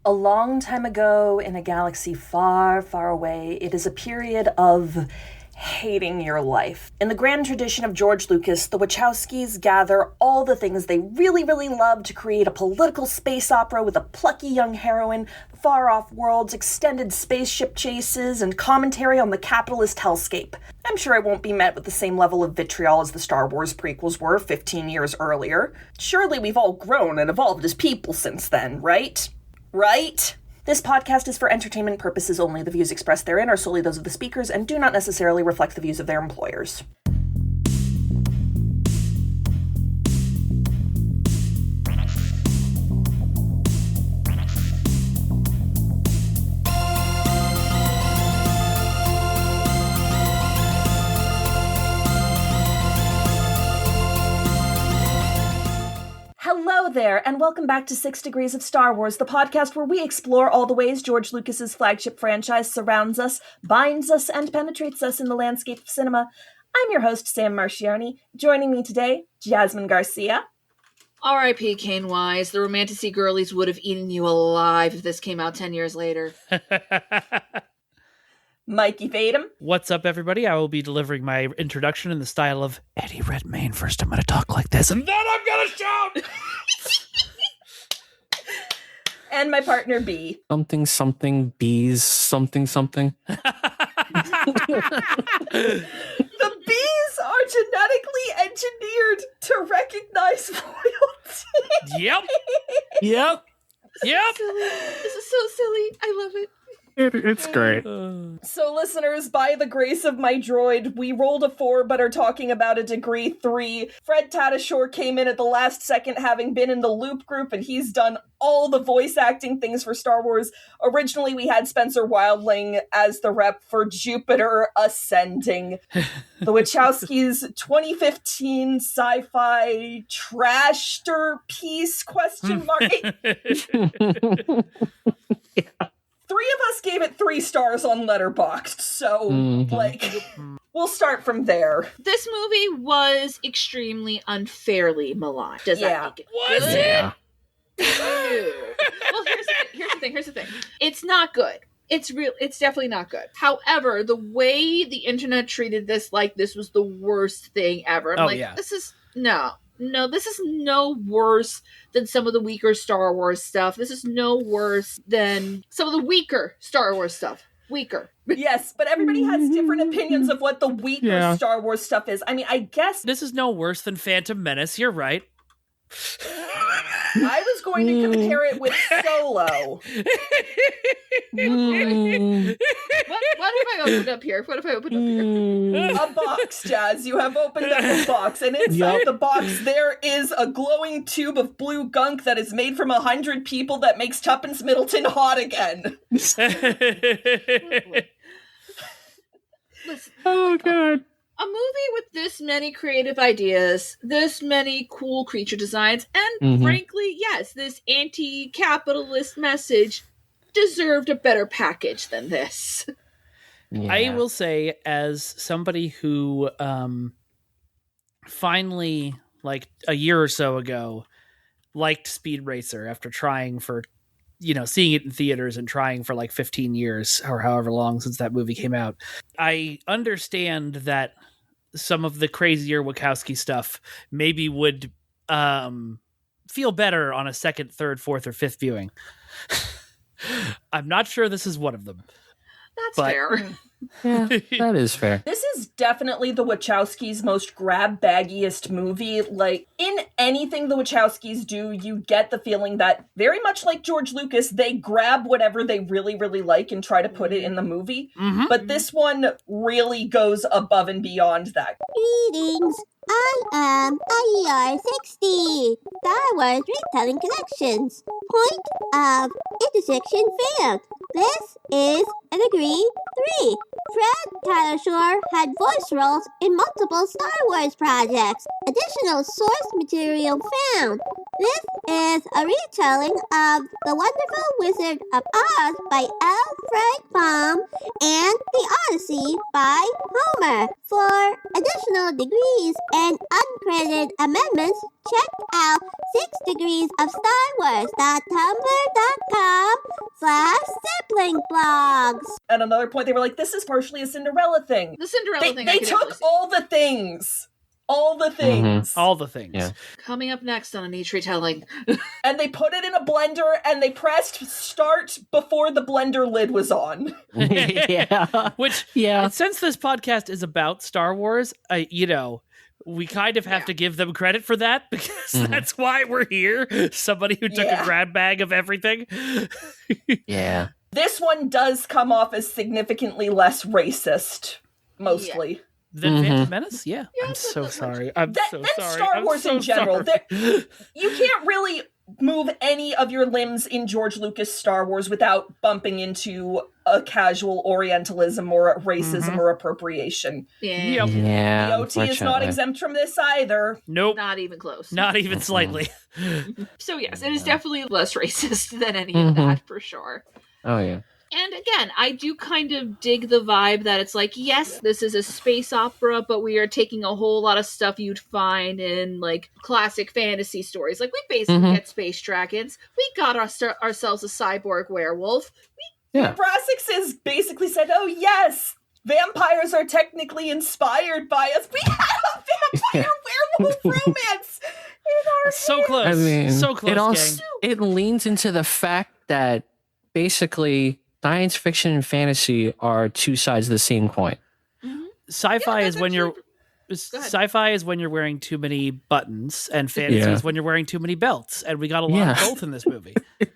A long time ago, in a galaxy far, far away, it is a period of hating your life. In the grand tradition of George Lucas, the Wachowskis gather all the things they really, really love to create a political space opera with a plucky young heroine, far-off worlds, extended spaceship chases, and commentary on the capitalist hellscape. I'm sure it won't be met with the same level of vitriol as the Star Wars prequels were 15 years earlier. Surely we've all grown and evolved as people since then, right? Right? This podcast is for entertainment purposes only. The views expressed therein are solely those of the speakers and do not necessarily reflect the views of their employers. Hello there, and welcome back to 6 Degrees of Star Wars, the podcast where we explore all the ways George Lucas's flagship franchise surrounds us, binds us, and penetrates us in the landscape of cinema. I'm your host, Sam Marchioni. Joining me today, Jasmine Garcia. R.I.P. Kane Wise. The romantasy girlies would have eaten you alive if this came out 10 years later. Mikey Vadum. What's up, everybody? I will be delivering my introduction in the style of Eddie Redmayne. First, I'm going to talk like this, and then I'm going to shout! And my partner, B. Something, something, bees, something, something. The bees are genetically engineered to recognize royalty. Yep. This is so silly. I love it. It's great. So listeners, by the grace of my droid, we rolled a 4 but are talking about a degree 3. Fred Tatasciore came in at the last second, having been in the Loop group, and he's done all the voice acting things for Star Wars. Originally, we had Spencer Wildling as the rep for Jupiter Ascending. The Wachowskis' 2015 sci-fi trashterpiece, question mark. Yeah. 3 of us gave it 3 stars on Letterboxd, so, we'll start from there. This movie was extremely unfairly maligned. Does that make it Was good? it? Well, here's the thing. It's not good. It's definitely not good. However, the way the internet treated this, like this was the worst thing ever. This is this is no worse than some of the weaker Star Wars stuff. This is no worse than some of the weaker Star Wars stuff. Weaker. Yes, but everybody has different opinions of what the weaker Star Wars stuff is. I mean, I guess This is no worse than Phantom Menace. You're right. I was going to compare it with Solo. What have I opened up here? A box, Jazz. You have opened up a box, and inside the box there is a glowing tube of blue gunk that is made from 100 people that makes Tuppence Middleton hot again. Listen, Oh, God. a movie with this many creative ideas, this many cool creature designs, and frankly, yes, this anti-capitalist message deserved a better package than this. Yeah. I will say, as somebody who finally, like a year or so ago, liked Speed Racer after trying for, seeing it in theaters and trying for like 15 years or however long since that movie came out. I understand that some of the crazier Wachowski stuff maybe would feel better on a second, third, fourth, or fifth viewing. I'm not sure this is one of them. That's fair. Yeah, that is fair. This is definitely the Wachowskis' most grab-baggiest movie. Like, in anything the Wachowskis do, you get the feeling that, very much like George Lucas, they grab whatever they really, really like and try to put it in the movie. Mm-hmm. But this one really goes above and beyond that. Greetings! I am IER60, Star Wars Retelling Collections. Point of intersection failed. This is a degree 3. Fred Tatasciore had voice roles in multiple Star Wars projects. Additional source material found. This is a retelling of The Wonderful Wizard of Oz by L. Frank Baum and The Odyssey by Homer. For additional degrees and uncredited amendments, check out 6degreesofstarwars.tumblr.com /sibling blogs. At another point, they were like, this is partially a Cinderella thing. The Cinderella thing. They took all the things. All the things. Mm-hmm. All the things. Yeah. Coming up next on In Each Retelling. And they put it in a blender and they pressed start before the blender lid was on. Yeah. Which, yeah. Since this podcast is about Star Wars, we kind of have to give them credit for that because that's why we're here. Somebody who took a grab bag of everything. Yeah. This one does come off as significantly less racist, mostly. The Phantom Menace? Yeah. I'm so sorry. I'm so sorry. That's Star Wars in general. You can't really move any of your limbs in George Lucas Star Wars without bumping into a casual Orientalism or racism or appropriation. Yeah. Yeah. The OT is not exempt from this either. Nope. Not even close. Not even slightly. So yes, it is definitely less racist than any of that, for sure. Oh, yeah. And again, I do kind of dig the vibe that it's like, yes, this is a space opera, but we are taking a whole lot of stuff you'd find in, like, classic fantasy stories. Like, we basically get space dragons. We got ourselves a cyborg werewolf. Brassix's basically said, oh, yes, vampires are technically inspired by us. We have a vampire werewolf romance in our So close. I mean, so close, gang. It leans into the fact that basically science fiction and fantasy are two sides of the same coin. Sci-fi is when you're sci-fi is when you're wearing too many buttons, and fantasy is when you're wearing too many belts. And we got a lot of both in this movie.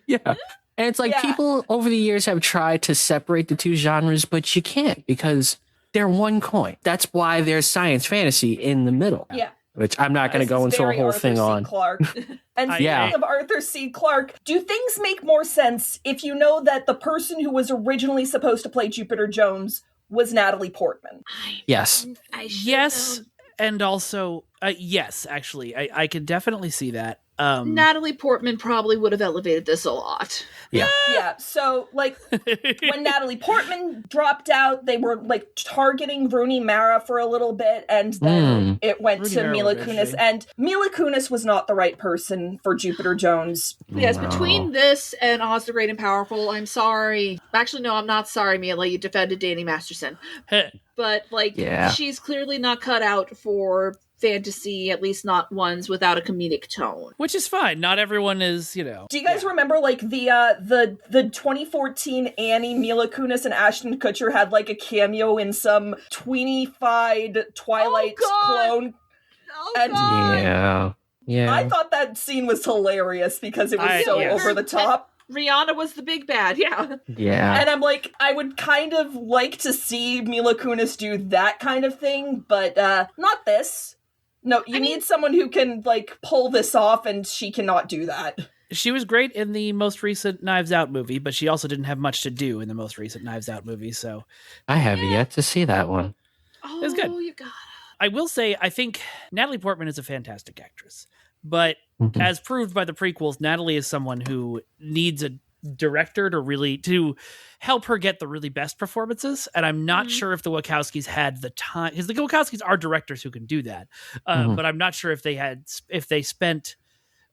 And it's like people over the years have tried to separate the two genres, but you can't because they're one coin. That's why there's science fantasy in the middle. Yeah. Which I'm not going to go into a whole thing on. Clarke. And speaking of Arthur C. Clarke, do things make more sense if you know that the person who was originally supposed to play Jupiter Jones was Natalie Portman? Yes. Yes, and also, yes, actually. I can definitely see that. Natalie Portman probably would have elevated this a lot. Yeah. Yeah, so, like, when Natalie Portman dropped out, they were, like, targeting Rooney Mara for a little bit, and then it went Rooney to Mara Mila was Kunis, interesting. and Mila Kunis was not the right person for Jupiter Jones. Yes, between this and Oz the Great and Powerful, I'm sorry. Actually, no, I'm not sorry, Mila. You defended Danny Masterson. But, like, she's clearly not cut out for fantasy, at least not ones without a comedic tone. Which is fine. Not everyone is, Do you guys remember, like, the 2014 Annie, Mila Kunis and Ashton Kutcher had, like, a cameo in some tweeny-fied Twilight clone? Oh, and God! Yeah. I thought that scene was hilarious because it was so over the top. Rihanna was the big bad, yeah. And I'm like, I would kind of like to see Mila Kunis do that kind of thing, but not this. No, you need someone who can, like, pull this off, and she cannot do that. She was great in the most recent Knives Out movie, but she also didn't have much to do in the most recent Knives Out movie, so... I have yet to see that one. Oh, It's good. you got it. I will say, I think Natalie Portman is a fantastic actress, but as proved by the prequels, Natalie is someone who needs a director to help her get the really best performances, and I'm not sure if the Wachowskis had the time, because the Wachowskis are directors who can do that, but I'm not sure if they spent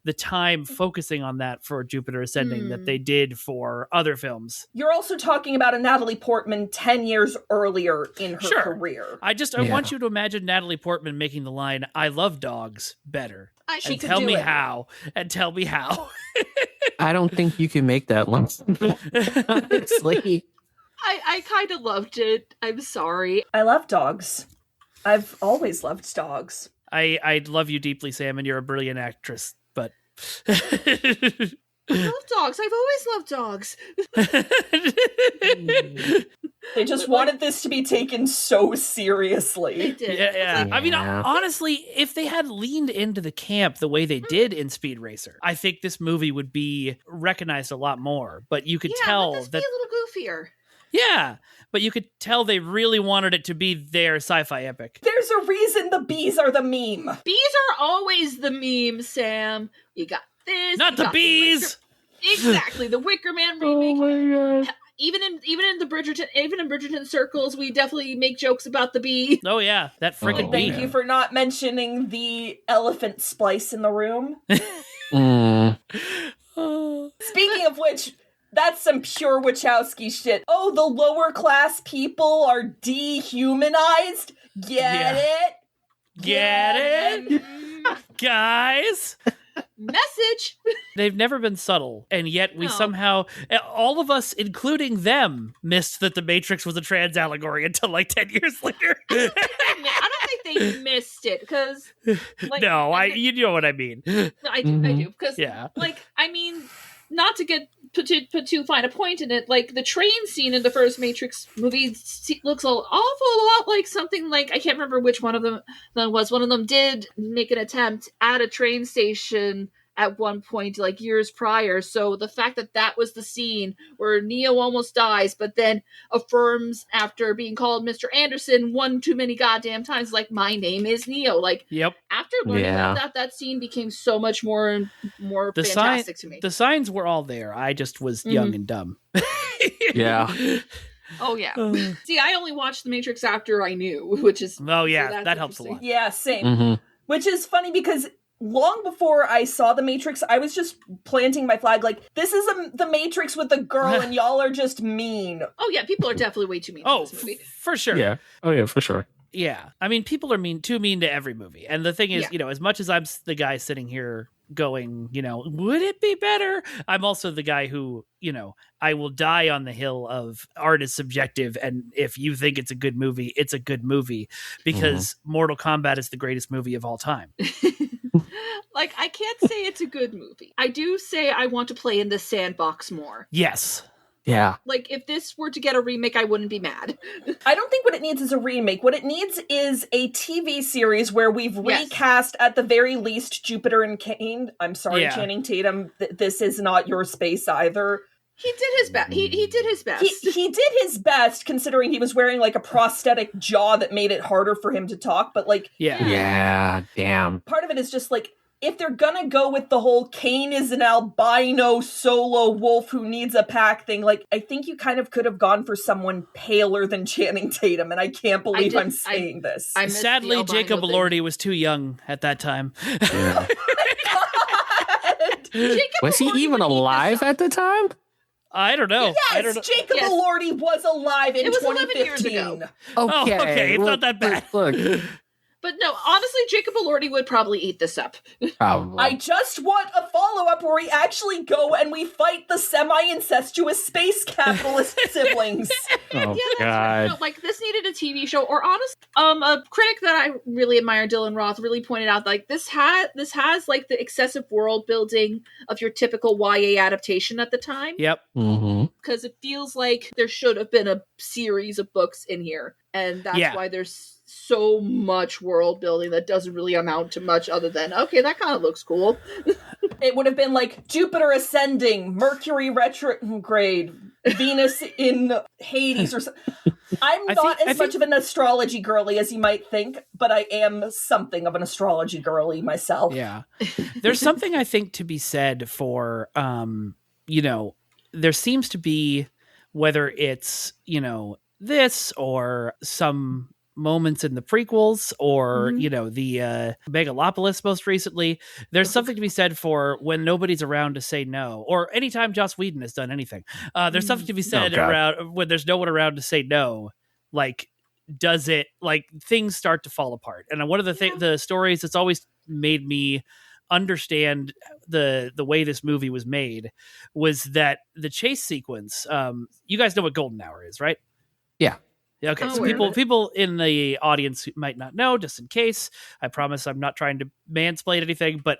the time focusing on that for Jupiter Ascending that they did for other films. You're also talking about a Natalie Portman 10 years earlier in her career. I want you to imagine Natalie Portman making the line, "I love dogs," better. She and could tell do me it. how. And tell me how. I don't think you can make that one. Honestly. I kind of loved it. I'm sorry. I love dogs. I've always loved dogs. I love you deeply, Sam, and you're a brilliant actress, but... I love dogs. I've always loved dogs. They just wanted this to be taken so seriously. They did. Yeah. I mean, honestly, if they had leaned into the camp the way they did in Speed Racer, I think this movie would be recognized a lot more. But you could tell that... be a little goofier. Yeah, but you could tell they really wanted it to be their sci-fi epic. There's a reason the bees are the meme. Bees are always the meme, Sam. You got this. Not the bees! Exactly, the Wicker Man remake. Oh my god. Even in Bridgerton circles, we definitely make jokes about the bee. Oh yeah, that freaking bee. Thank you for not mentioning the elephant splice in the room. Speaking of which, That's some pure Wachowski shit. Oh, the lower class people are dehumanized? Get it? Get it? Guys? Message. They've never been subtle, and yet we somehow, all of us, including them, missed that the Matrix was a trans allegory until like 10 years later. I don't think they missed it, because... Like, no, you know what I mean. I do, because, like, I mean, not to put too fine a point in it, like, the train scene in the first Matrix movie looks an awful lot like something like, I can't remember which one of them was. One of them did make an attempt at a train station at one point, like years prior. So the fact that was the scene where Neo almost dies, but then affirms after being called Mr. Anderson one too many goddamn times, like, my name is Neo. Like, after learning about that scene became so much more fantastic to me. The signs were all there. I just was young and dumb. Yeah. Oh, yeah. See, I only watched The Matrix after I knew, which is... Oh, yeah, that helps a lot. Yeah, same. Which is funny because long before I saw The Matrix, I was just planting my flag, like, this is The Matrix with a girl and y'all are just mean. Oh, yeah, people are definitely way too mean to this movie. For sure. Yeah. Oh, yeah, for sure. Yeah. I mean, people are too mean to every movie. And the thing is, as much as I'm the guy sitting here going, would it be better? I'm also the guy who, I will die on the hill of art is subjective. And if you think it's a good movie, it's a good movie, because Mortal Kombat is the greatest movie of all time. Like, I can't say it's a good movie. I do say I want to play in the sandbox more. Yes. Yeah. Like, if this were to get a remake, I wouldn't be mad. I don't think what it needs is a remake. What it needs is a TV series where we've recast, at the very least, Jupiter and Cain. I'm sorry, Channing Tatum, this is not your space either. He did his best. He did his best. He did his best, considering he was wearing, like, a prosthetic jaw that made it harder for him to talk, but, like... Yeah, damn. Part of it is just, like, if they're gonna go with the whole Cain is an albino solo wolf who needs a pack thing, like, I think you kind of could have gone for someone paler than Channing Tatum, and I can't believe I'm saying this. Sadly, Jacob Elordi was too young at that time. Yeah. Was he even alive at the time? I don't know. Yes, Jacob Elordi was alive in 2015. 11 years ago. Okay, it's not that bad. Look. But no, honestly, Jacob Elordi would probably eat this up. Probably. I just want a follow-up where we actually go and we fight the semi-incestuous space capitalist siblings. Oh, God. God. No, like, this needed a TV show. Or honestly, a critic that I really admire, Dylan Roth, really pointed out, like, this has like the excessive world building of your typical YA adaptation at the time. Yep. Because it feels like there should have been a series of books in here. And that's why there's so much world building that doesn't really amount to much other than, okay, that kind of looks cool. It would have been like Jupiter ascending, Mercury retrograde, Venus in Hades or something. I'm not as much of an astrology girly as you might think, but I am something of an astrology girly myself. Yeah. There's something I think to be said for, there seems to be, whether it's, this or some moments in the prequels or the Megalopolis most recently, there's something to be said for when nobody's around to say no, or anytime Joss Whedon has done anything, there's something to be said around when there's no one around to say no. Like, does it, like, things start to fall apart. And one of the stories that's always made me understand the way this movie was made was that the chase sequence, you guys know what golden hour is, right? Yeah. Okay, so people in the audience who might not know, just in case, I promise I'm not trying to mansplain anything, but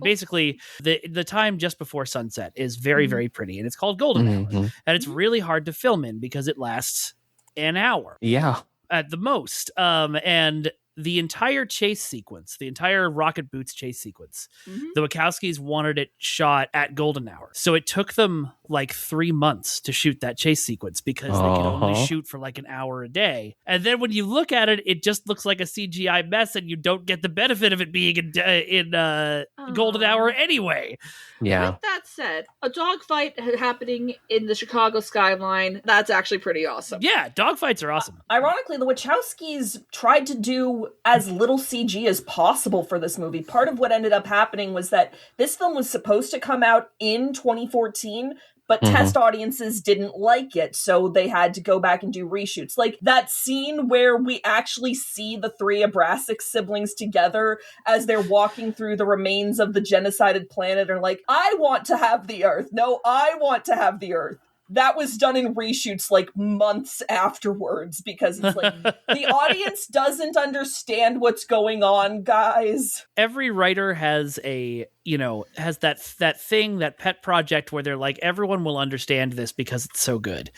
basically the time just before sunset is very, very pretty, and it's called golden hour, and it's really hard to film in because it lasts an hour. Yeah. At the most. And the entire chase sequence, the entire Rocket Boots chase sequence, the Wachowskis wanted it shot at golden hour. So it took them like 3 months to shoot that chase sequence because they could only shoot for like an hour a day. And then when you look at it, it just looks like a CGI mess and you don't get the benefit of it being in golden hour anyway. Yeah. With that said, a dogfight happening in the Chicago skyline, that's actually pretty awesome. Yeah, dogfights are awesome. Ironically, the Wachowskis tried to do as little CG as possible for this movie. Part of what ended up happening was that this film was supposed to come out in 2014, but test audiences didn't like it, so they had to go back and do reshoots. Like that scene where we actually see the three Abrasic siblings together as they're walking through the remains of the genocided planet and like, I want to have the Earth. No, I want to have the Earth. That was done in reshoots like months afterwards because it's like the audience doesn't understand what's going on, guys. Every writer has has that thing, that pet project where they're like, everyone will understand this because it's so good.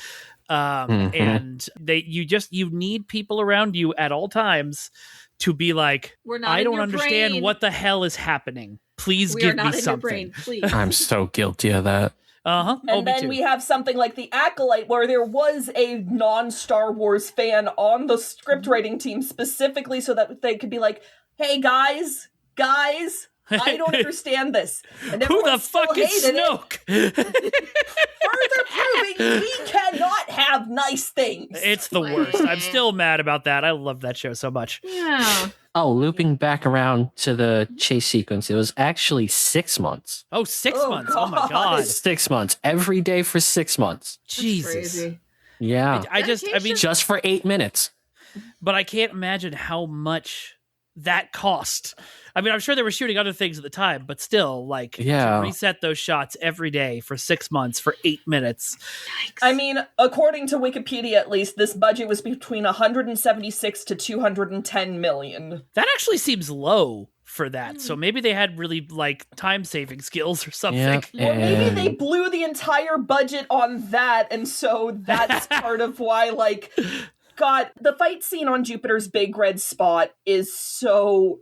And you need people around you at all times to be like, I don't understand brain. What the hell is happening. Please give me something. Brain, please. I'm so guilty of that. And then we have something like The Acolyte, where there was a non-Star Wars fan on the script writing team specifically so that they could be like, hey, guys, I don't understand this. And who the fuck is Snoke? Further proving we cannot have nice things. It's the worst. I'm still mad about that. I love that show so much. Yeah. Oh, looping back around to the chase sequence, it was actually 6 months. Oh, 6 months. God. Oh my God. 6 months. Every day for 6 months. Jesus. Yeah. I mean, just for 8 minutes. But I can't imagine how much that cost. I mean, I'm sure they were shooting other things at the time, but still, to reset those shots every day for 6 months for 8 minutes. Yikes. I mean, according to Wikipedia, at least, this budget was between 176 to 210 million. That actually seems low for that. So maybe they had really time-saving skills or something. Yeah. Or maybe they blew the entire budget on that, and so that's part of why, God, the fight scene on Jupiter's big red spot is so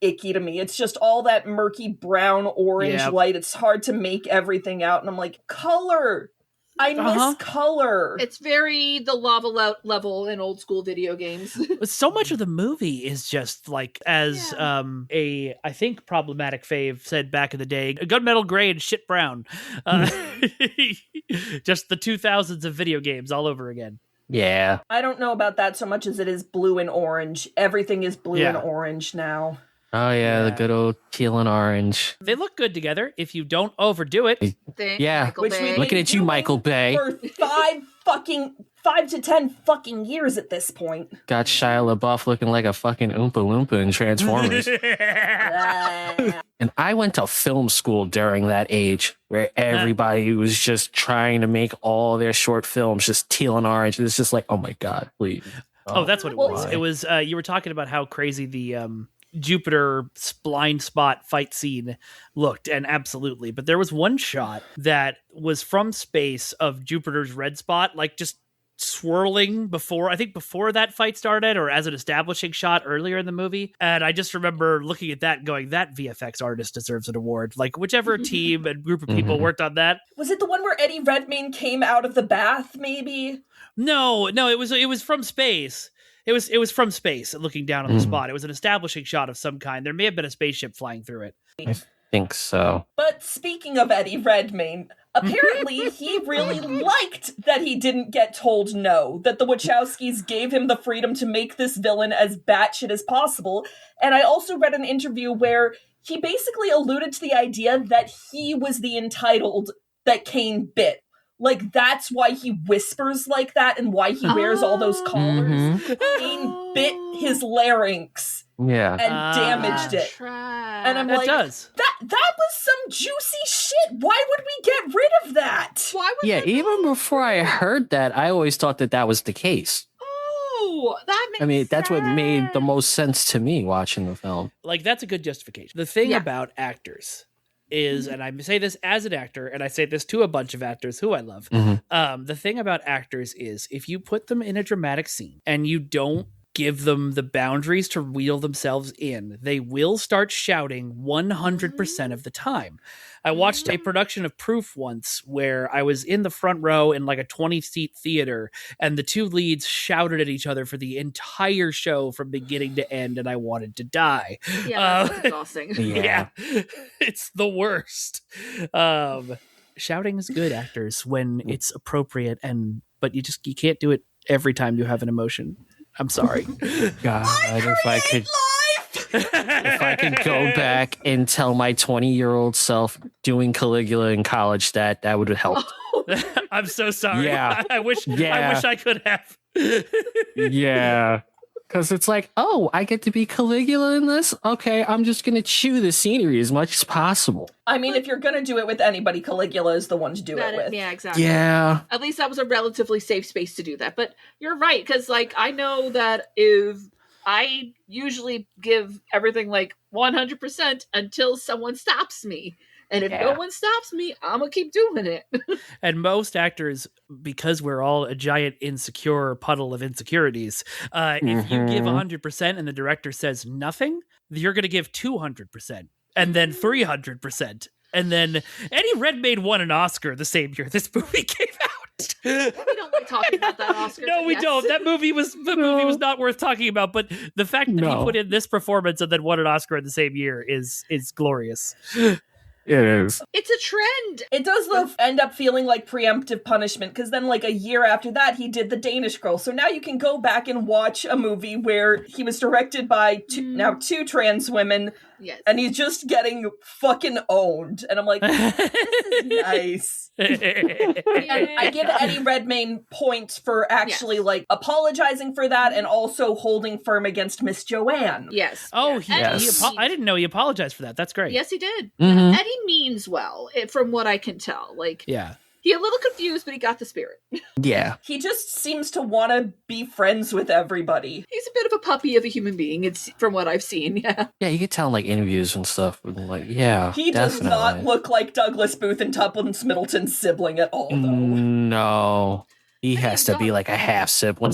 icky to me. It's just all that murky brown orange light. It's hard to make everything out. And I'm like, color. I miss color. It's very the lava level in old school video games. So much of the movie is just I think problematic fave said back in the day, gunmetal gray and shit brown. Just the 2000s of video games all over again. Yeah. I don't know about that so much as it is blue and orange. Everything is blue and orange now. Oh, yeah, the good old teal and orange. They look good together if you don't overdo it. Looking at you, Michael Bay. For 5 to 10 fucking years at this point. Got Shia LaBeouf looking like a fucking Oompa Loompa in Transformers. And I went to film school during that age where everybody was just trying to make all their short films just teal and orange. It's just like, oh my God, please. Oh, that's what it was. It was, you were talking about how crazy the Jupiter blind spot fight scene looked, and absolutely. But there was one shot that was from space of Jupiter's red spot, just swirling before that fight started, or as an establishing shot earlier in the movie. And I just remember looking at that going, that VFX artist deserves an award. Whichever team and group of people worked on that. Was it the one where Eddie Redmayne came out of the bath, maybe? No, it was from space. It was from space looking down on the spot. It was an establishing shot of some kind. There may have been a spaceship flying through it. I think so. But speaking of Eddie Redmayne, apparently he really liked that he didn't get told no, that the Wachowskis gave him the freedom to make this villain as batshit as possible. And I also read an interview where he basically alluded to the idea that he was the entitled that Kane bit. That's why he whispers like that and why he wears all those collars. Kane bit his larynx. Yeah. And damaged it. And I'm that was some juicy shit. Why would we get rid of that? Why would even before I heard that, I always thought that was the case. Oh, that makes that's what made the most sense to me watching the film. That's a good justification. The thing about actors is, and I say this as an actor, and I say this to a bunch of actors who I love, the thing about actors is if you put them in a dramatic scene and you don't give them the boundaries to wheel themselves in, they will start shouting 100% of the time. I watched a production of Proof once where I was in the front row in a 20-seat theater, and the two leads shouted at each other for the entire show from beginning to end, and I wanted to die. Yeah, that's exhausting. Yeah. It's the worst. Shouting is good, actors, when it's appropriate, but you can't do it every time you have an emotion. I'm sorry. God, if I could. Life If I could go back and tell my 20-year-old self doing Caligula in college that would have helped. I'm so sorry. Yeah. I wish I could have. Yeah. Because it's like, oh, I get to be Caligula in this? Okay, I'm just going to chew the scenery as much as possible. I mean, if you're going to do it with anybody, Caligula is the one to do it with. Yeah, exactly. Yeah. At least that was a relatively safe space to do that. But you're right, because, like, I know that if I usually give everything, like, 100% until someone stops me. And if no one stops me, I'm going to keep doing it. And most actors, because we're all a giant insecure puddle of insecurities, if you give 100% and the director says nothing, you're going to give 200% and then 300%. And then Eddie Redmayne won an Oscar the same year this movie came out. We don't like talking about that Oscar. No, we don't. That movie was not worth talking about. But the fact that he put in this performance and then won an Oscar in the same year is glorious. It is. It's a trend. It does, though, end up feeling like preemptive punishment, because then, like, a year after that, he did The Danish Girl. So now you can go back and watch a movie where he was directed by two trans women, and he's just getting fucking owned. And I'm like, this is nice. And I give Eddie Redmayne points for actually, like, apologizing for that and also holding firm against Miss Joanne. Yes. Oh, I didn't know he apologized for that. That's great. Yes, he did. Mm-hmm. Eddie means well, from what I can tell. Like, yeah. He a little confused, but he got the spirit. Yeah. He just seems to want to be friends with everybody. He's a bit of a puppy of a human being, it's from what I've seen, yeah. Yeah, you can tell in, like, interviews and stuff. Like, yeah, he does not look like Douglas Booth and Tuppence Middleton's sibling at all, though. No. He has to be, like, a half-sibling.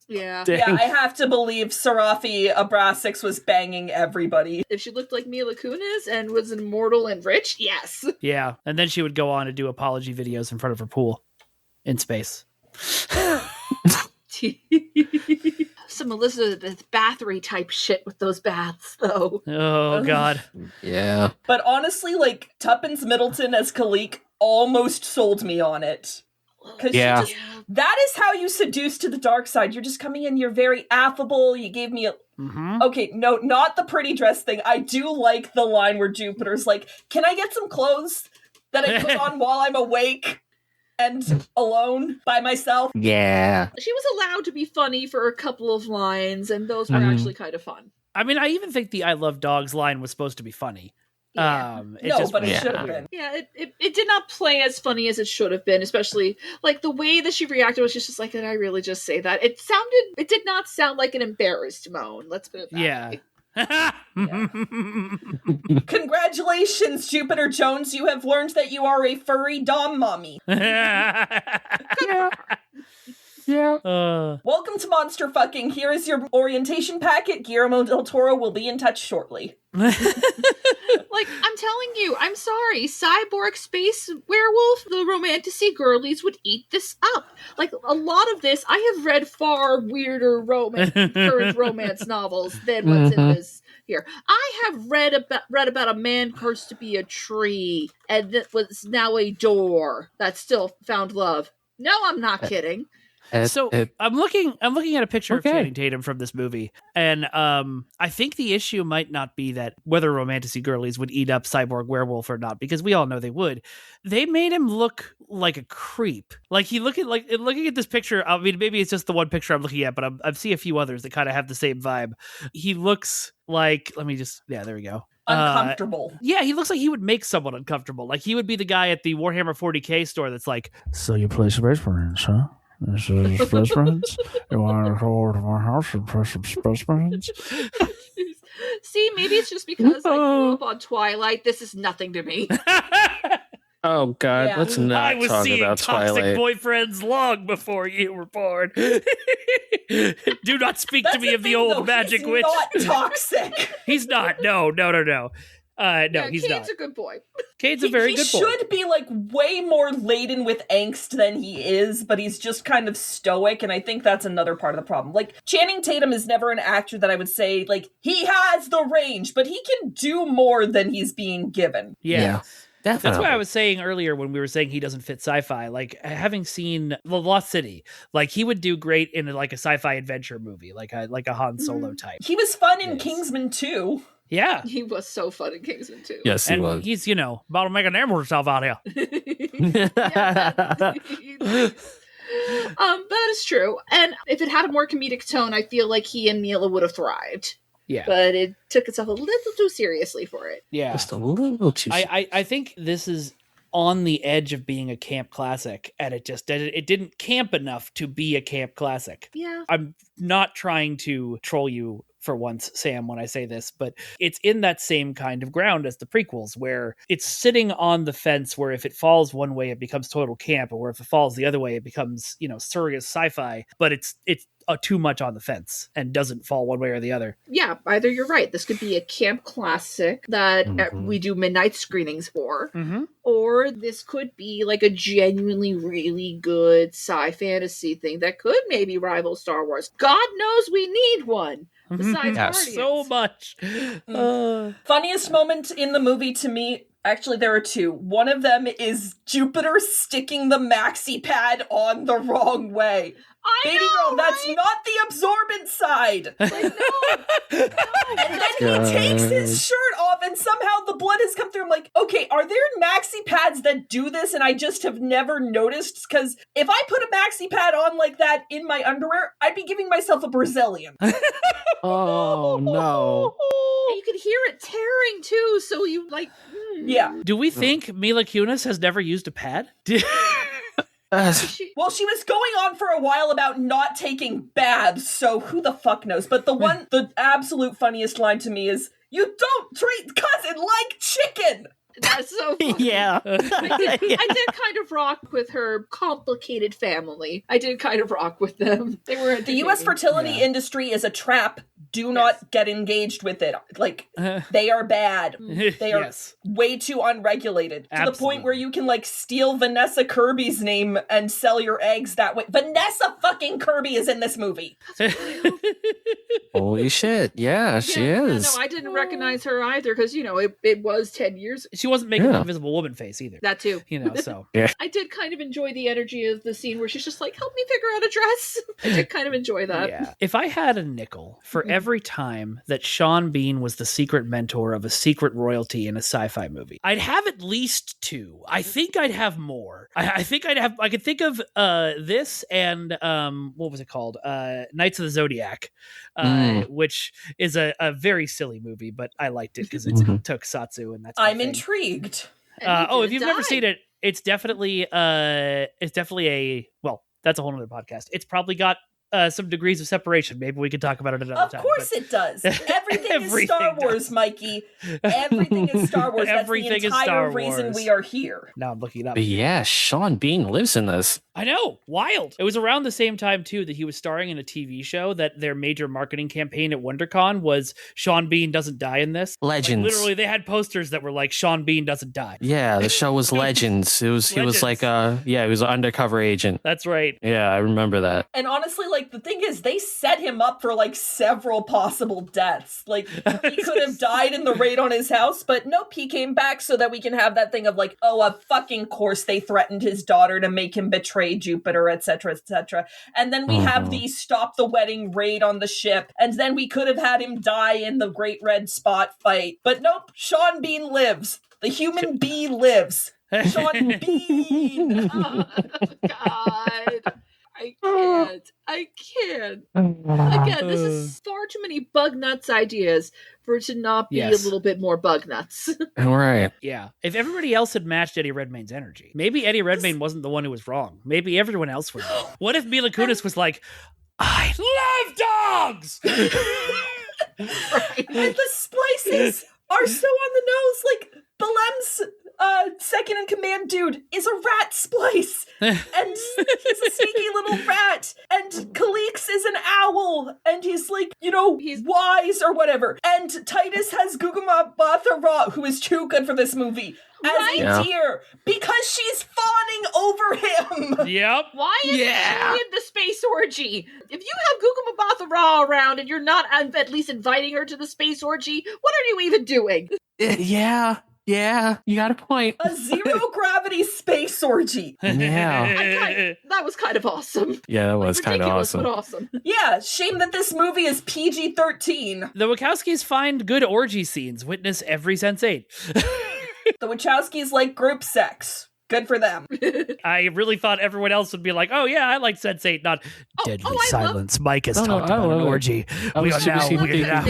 Yeah. Yeah, I have to believe Sarafi Abrasix was banging everybody. If she looked like Mila Kunis and was immortal and rich, yes. Yeah, and then she would go on and do apology videos in front of her pool in space. Some Elizabeth Bathory type shit with those baths, though. Oh, God. Yeah. But honestly, like, Tuppence Middleton as Khalik almost sold me on it. Yeah. That is how you seduce to the dark side. You're just coming in, you're very affable, you gave me a... Mm-hmm. Okay, no, not the pretty dress thing. I do like the line where Jupiter's like, can I get some clothes that I put on while I'm awake and alone by myself? Yeah. She was allowed to be funny for a couple of lines, and those were actually kind of fun. I mean, I even think the I love dogs line was supposed to be funny. Yeah. But it should have been. Yeah, it did not play as funny as it should have been, especially like the way that she reacted was just like, did I really just say that? It did not sound like an embarrassed moan. Let's put it that way. Congratulations, Jupiter Jones. You have learned that you are a furry dom mommy. Yeah. Welcome to Monster Fucking. Here is your orientation packet. Guillermo del Toro will be in touch shortly. Like, I'm telling you, I'm sorry. Cyborg Space Werewolf, the romantasy girlies would eat this up. Like, a lot of this, I have read far weirder current romance novels than what's in this here. I have read about a man cursed to be a tree, and that was now a door that still found love. No, I'm not kidding. I'm looking at a picture of Channing Tatum from this movie, and I think the issue might not be that whether romantasy girlies would eat up Cyborg Werewolf or not, because we all know they would. They made him look like a creep. Like looking at this picture. I mean, maybe it's just the one picture I'm looking at, but I've seen a few others that kind of have the same vibe. He looks like, there we go. Uncomfortable. Yeah, he looks like he would make someone uncomfortable. Like he would be the guy at the Warhammer 40k store that's like, so you play Space Marines, huh? This is Space Marines? You want to go over to my house and play some Space Marines? See, maybe it's just because I grew up on Twilight. This is nothing to me. Oh, God, let's not talk about Twilight. I was seeing toxic boyfriends long before you were born. Do not speak to me of the old magic witch. He's not toxic. He's not. No. No, he's not. Cade's a good boy. Cade's a very good boy. He should be, like, way more laden with angst than he is, but he's just kind of stoic, and I think that's another part of the problem. Like, Channing Tatum is never an actor that I would say, like, he has the range, but he can do more than he's being given. Yeah. Definitely. That's why I was saying earlier when we were saying he doesn't fit sci-fi, like having seen The Lost City, like he would do great in like a sci-fi adventure movie, like a Han Solo type. He was fun in Kingsman too. Yeah. He was so fun in Kingsman too. Yes, he was. He's, about to make a name for himself out here. That is true. And if it had a more comedic tone, I feel like he and Mila would have thrived. Yeah. But it took itself a little too seriously for it. Yeah. Just a little too I think this is on the edge of being a camp classic, and it didn't camp enough to be a camp classic. Yeah. I'm not trying to troll you for once, Sam, when I say this, but it's in that same kind of ground as the prequels, where it's sitting on the fence where if it falls one way, it becomes total camp, or if it falls the other way, it becomes, serious sci-fi, but it's too much on the fence and doesn't fall one way or the other. Yeah, either you're right. This could be a camp classic that we do midnight screenings for, or this could be like a genuinely really good sci-fantasy thing that could maybe rival Star Wars. God knows we need one. Besides Guardians. So much. Funniest moment in the movie to me, actually there are two. One of them is Jupiter sticking the maxi pad on the wrong way. Baby girl, that's not the absorbent side. Like, no. And then he takes his shirt off and somehow the blood has come through. I'm like, okay, are there maxi pads that do this and I just have never noticed? Because if I put a maxi pad on like that in my underwear, I'd be giving myself a Brazilian. Oh, no. And you could hear it tearing too, so you Yeah. Do we think Mila Kunis has never used a pad? Well, she was going on for a while about not taking baths, so who the fuck knows? But the absolute funniest line to me is, "You don't treat cousin like chicken!" That's so funny. Yeah. I did kind of rock with her complicated family. I did kind of rock with them. They were the U.S. fertility industry is a trap. Do not get engaged with it. Like, they are bad. They are way too unregulated. To the point where you can, steal Vanessa Kirby's name and sell your eggs that way. Vanessa fucking Kirby is in this movie. Holy shit. Yeah, she is. No, I didn't recognize her either because, it was 10 years. She wasn't making an Invisible Woman face either. That too. So. Yeah. I did kind of enjoy the energy of the scene where she's just like, help me figure out a dress. I did kind of enjoy that. Yeah. If I had a nickel for every time that Sean Bean was the secret mentor of a secret royalty in a sci-fi movie, I'd have at least two. I think I'd have more. I could think of this and what was it called? Knights of the Zodiac, which is a very silly movie, but I liked it because it took Satsu, and that's I'm intrigued. If you've never seen it, it's definitely well, that's a whole nother podcast. It's probably got some degrees of separation. Maybe we could talk about it another time. Of course it does. Everything is Star Wars, Mikey. Everything is Star Wars. That's the entire reason we are here. Now I'm looking it up. But yeah, Sean Bean lives in this. I know. Wild. It was around the same time, too, that he was starring in a TV show that their major marketing campaign at WonderCon was Sean Bean doesn't die in this. Legends. Literally, they had posters that were like, Sean Bean doesn't die. Yeah, the show was Legends. He was like he was an undercover agent. That's right. Yeah, I remember that. And honestly, the thing is, they set him up for several possible deaths. He could have died in the raid on his house, but nope, he came back so that we can have that thing of of fucking course they threatened his daughter to make him betray Jupiter, etc., etc. And then we have the stop the wedding raid on the ship, and then we could have had him die in the Great Red Spot fight. But nope, Sean Bean lives. The human bee lives. Sean Bean! Oh, God. I can't. Again, this is far too many bug nuts ideas for it to not be a little bit more bug nuts. Right. Yeah. If everybody else had matched Eddie Redmayne's energy, maybe Eddie Redmayne wasn't the one who was wrong. Maybe everyone else was wrong. What if Mila Kunis was like, I love dogs! Right. And the splices are so on the nose. Belem's second in command dude is a rat splice, and he's a sneaky little rat, and Kalix is an owl, and he's he's wise or whatever, and Titus has Guguma Bathara, who is too good for this movie, as a deer, because she's fawning over him. Yep. Why is she in the space orgy? If you have Guguma Bathara around and you're not at least inviting her to the space orgy, what are you even doing? Yeah. Yeah, you got a point. A zero-gravity space orgy. Yeah. That was kind of awesome. Yeah, that was kind of awesome. But awesome. Yeah, shame that this movie is PG-13. The Wachowskis find good orgy scenes. Witness every Sense8. The Wachowskis like group sex. Good for them. I really thought everyone else would be like, oh yeah, I like Sense8, not Deadly Silence. Mike has talked about an orgy. We are now weirded out.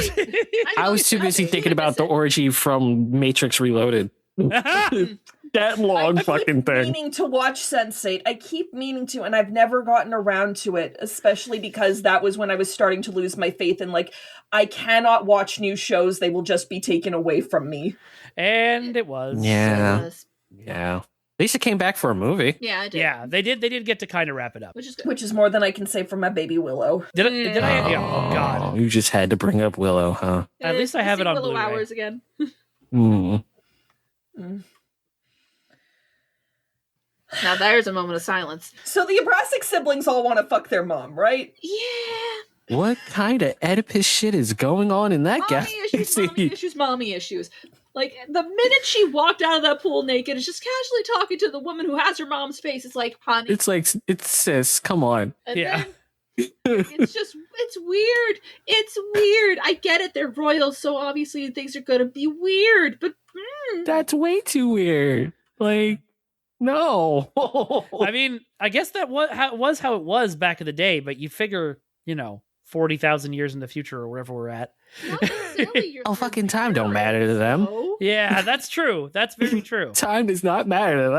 I was too busy thinking about the orgy from Matrix Reloaded. That long fucking thing. I keep meaning to watch Sense8. I keep meaning to, and I've never gotten around to it, especially because that was when I was starting to lose my faith in, like, I cannot watch new shows. They will just be taken away from me. And it was. Yeah. Yeah. At least it came back for a movie. Yeah, it did. Yeah, they did get to kind of wrap it up. Which is good. Which is more than I can say for my baby Willow. Did I? Oh, God. You just had to bring up Willow, huh? At least I have it on Willow Blu-ray. Hours again. Mm. Now there's a moment of silence. So the Abrasic siblings all want to fuck their mom, right? Yeah. What kind of Oedipus shit is going on in that guy? Mommy issues. Like, the minute she walked out of that pool naked, it's just casually talking to the woman who has her mom's face. It's like, honey. It's like, it's sis, come on. And then it's weird. It's weird. I get it. They're royals, so obviously things are going to be weird, but... That's way too weird. Like, no. I mean, I guess that was how it was back in the day, but you figure, 40,000 years in the future or wherever we're at. Not necessarily. Fucking time don't matter to them. No. Yeah, that's true. That's very true. Time does not matter to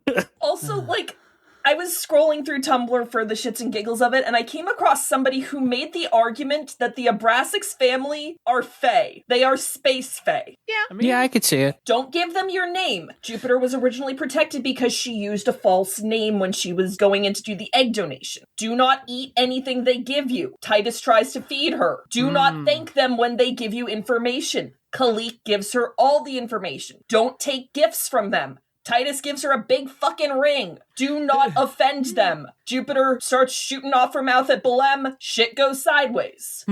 them. Also, like, I was scrolling through Tumblr for the shits and giggles of it, and I came across somebody who made the argument that the Abrasics family are Fae. They are space Fae. Yeah. I could see it. Don't give them your name. Jupiter was originally protected because she used a false name when she was going in to do the egg donation. Do not eat anything they give you. Titus tries to feed her. Do not thank them when they give you information. Khalik gives her all the information. Don't take gifts from them. Titus gives her a big fucking ring. Do not offend them. Jupiter starts shooting off her mouth at Belem. Shit goes sideways.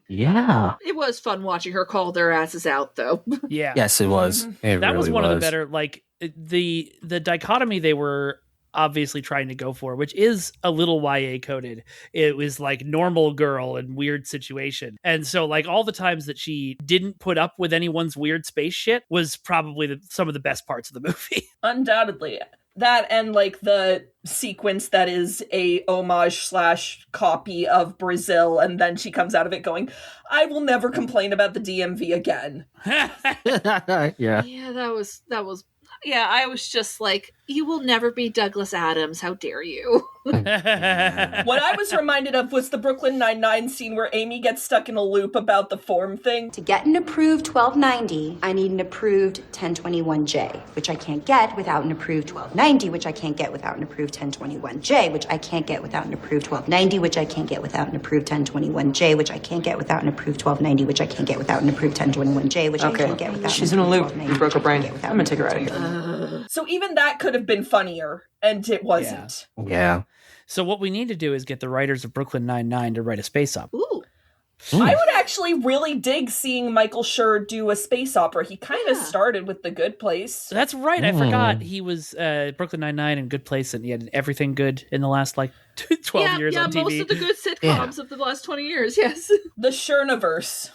Yeah. It was fun watching her call their asses out, though. Yeah. Yes, it was. That That was one of the better, like, the dichotomy they were obviously trying to go for, which is a little YA coded. It was like normal girl in weird situation. And so like all the times that she didn't put up with anyone's weird space shit was probably some of the best parts of the movie. Undoubtedly. That and like the sequence that is a homage / copy of Brazil, and then she comes out of it going, I will never complain about the DMV again. Yeah. Yeah, that was yeah, I was just like, you will never be Douglas Adams. How dare you? What I was reminded of was the Brooklyn Nine-Nine scene where Amy gets stuck in a loop about the form thing. To get an approved 1290, I need an approved 1021J, which I can't get without an approved 1290, which I can't get without an approved 1021J, which I can't get without an approved 1290, which I can't get without an approved 1021J, which I can't get without an approved 1290, which I can't get without an approved 1021J, which I can't get without. She's in a loop. You broke her brain. I'm gonna take her out of here. So even that could have been funnier, and it wasn't. Yeah. So what we need to do is get the writers of Brooklyn Nine-Nine to write a space opera. Ooh. I would actually really dig seeing Michael Schur do a space opera. He kind of started with The Good Place. That's right. I forgot he was Brooklyn Nine-Nine and Good Place, and he had everything good in the last 12 years on TV. Yeah, most of the good sitcoms of the last 20 years, yes. The Schurniverse.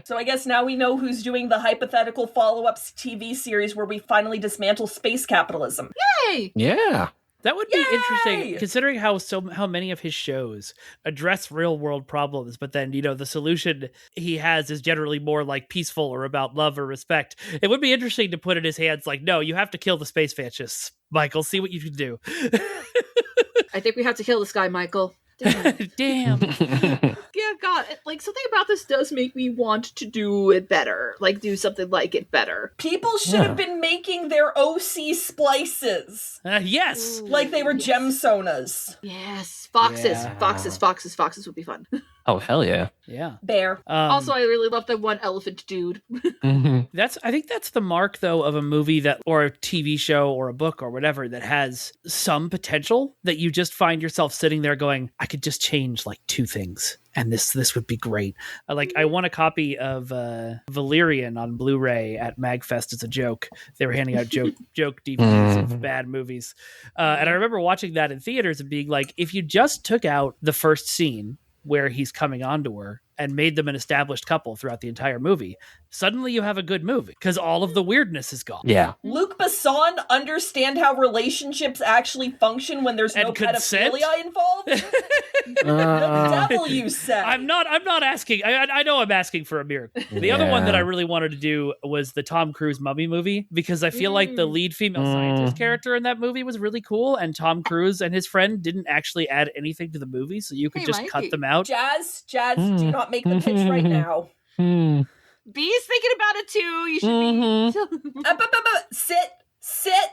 So I guess now we know who's doing the hypothetical follow-up TV series where we finally dismantle space capitalism. Yay! Yeah. That would be Yay! interesting, considering how many of his shows address real world problems, but then the solution he has is generally more like peaceful or about love or respect. It would be interesting to put in his hands like, no, you have to kill the space fascists, Michael. See what you can do. I think we have to kill this guy, Michael. Damn. Yeah, God, something about this does make me want to do it better. Do something like it better. People should have been making their OC splices. Yes. Like they were gem sonas. Yes. Foxes. Yeah. Foxes would be fun. Oh, hell yeah. Yeah. Bear. Also, I really love the one elephant dude. I think that's the mark, though, of a movie that, or a TV show or a book or whatever that has some potential that you just find yourself sitting there going, I could just change like 2 things and this would be great. I won a copy of Valerian on Blu-ray at MagFest as a joke. They were handing out joke DVDs of bad movies. And I remember watching that in theaters and being like, if you just took out the first scene where he's coming onto her and made them an established couple throughout the entire movie, suddenly you have a good movie because all of the weirdness is gone. Yeah. Luc Besson understand how relationships actually function when there's no pedophilia involved? The devil, you said. I'm not asking. I know I'm asking for a miracle. The other one that I really wanted to do was the Tom Cruise Mummy movie, because I feel like the lead female scientist character in that movie was really cool, and Tom Cruise and his friend didn't actually add anything to the movie, so you could just cut them out. Jazz, do not make the pitch right now. B's thinking about it too. You should be. Sit.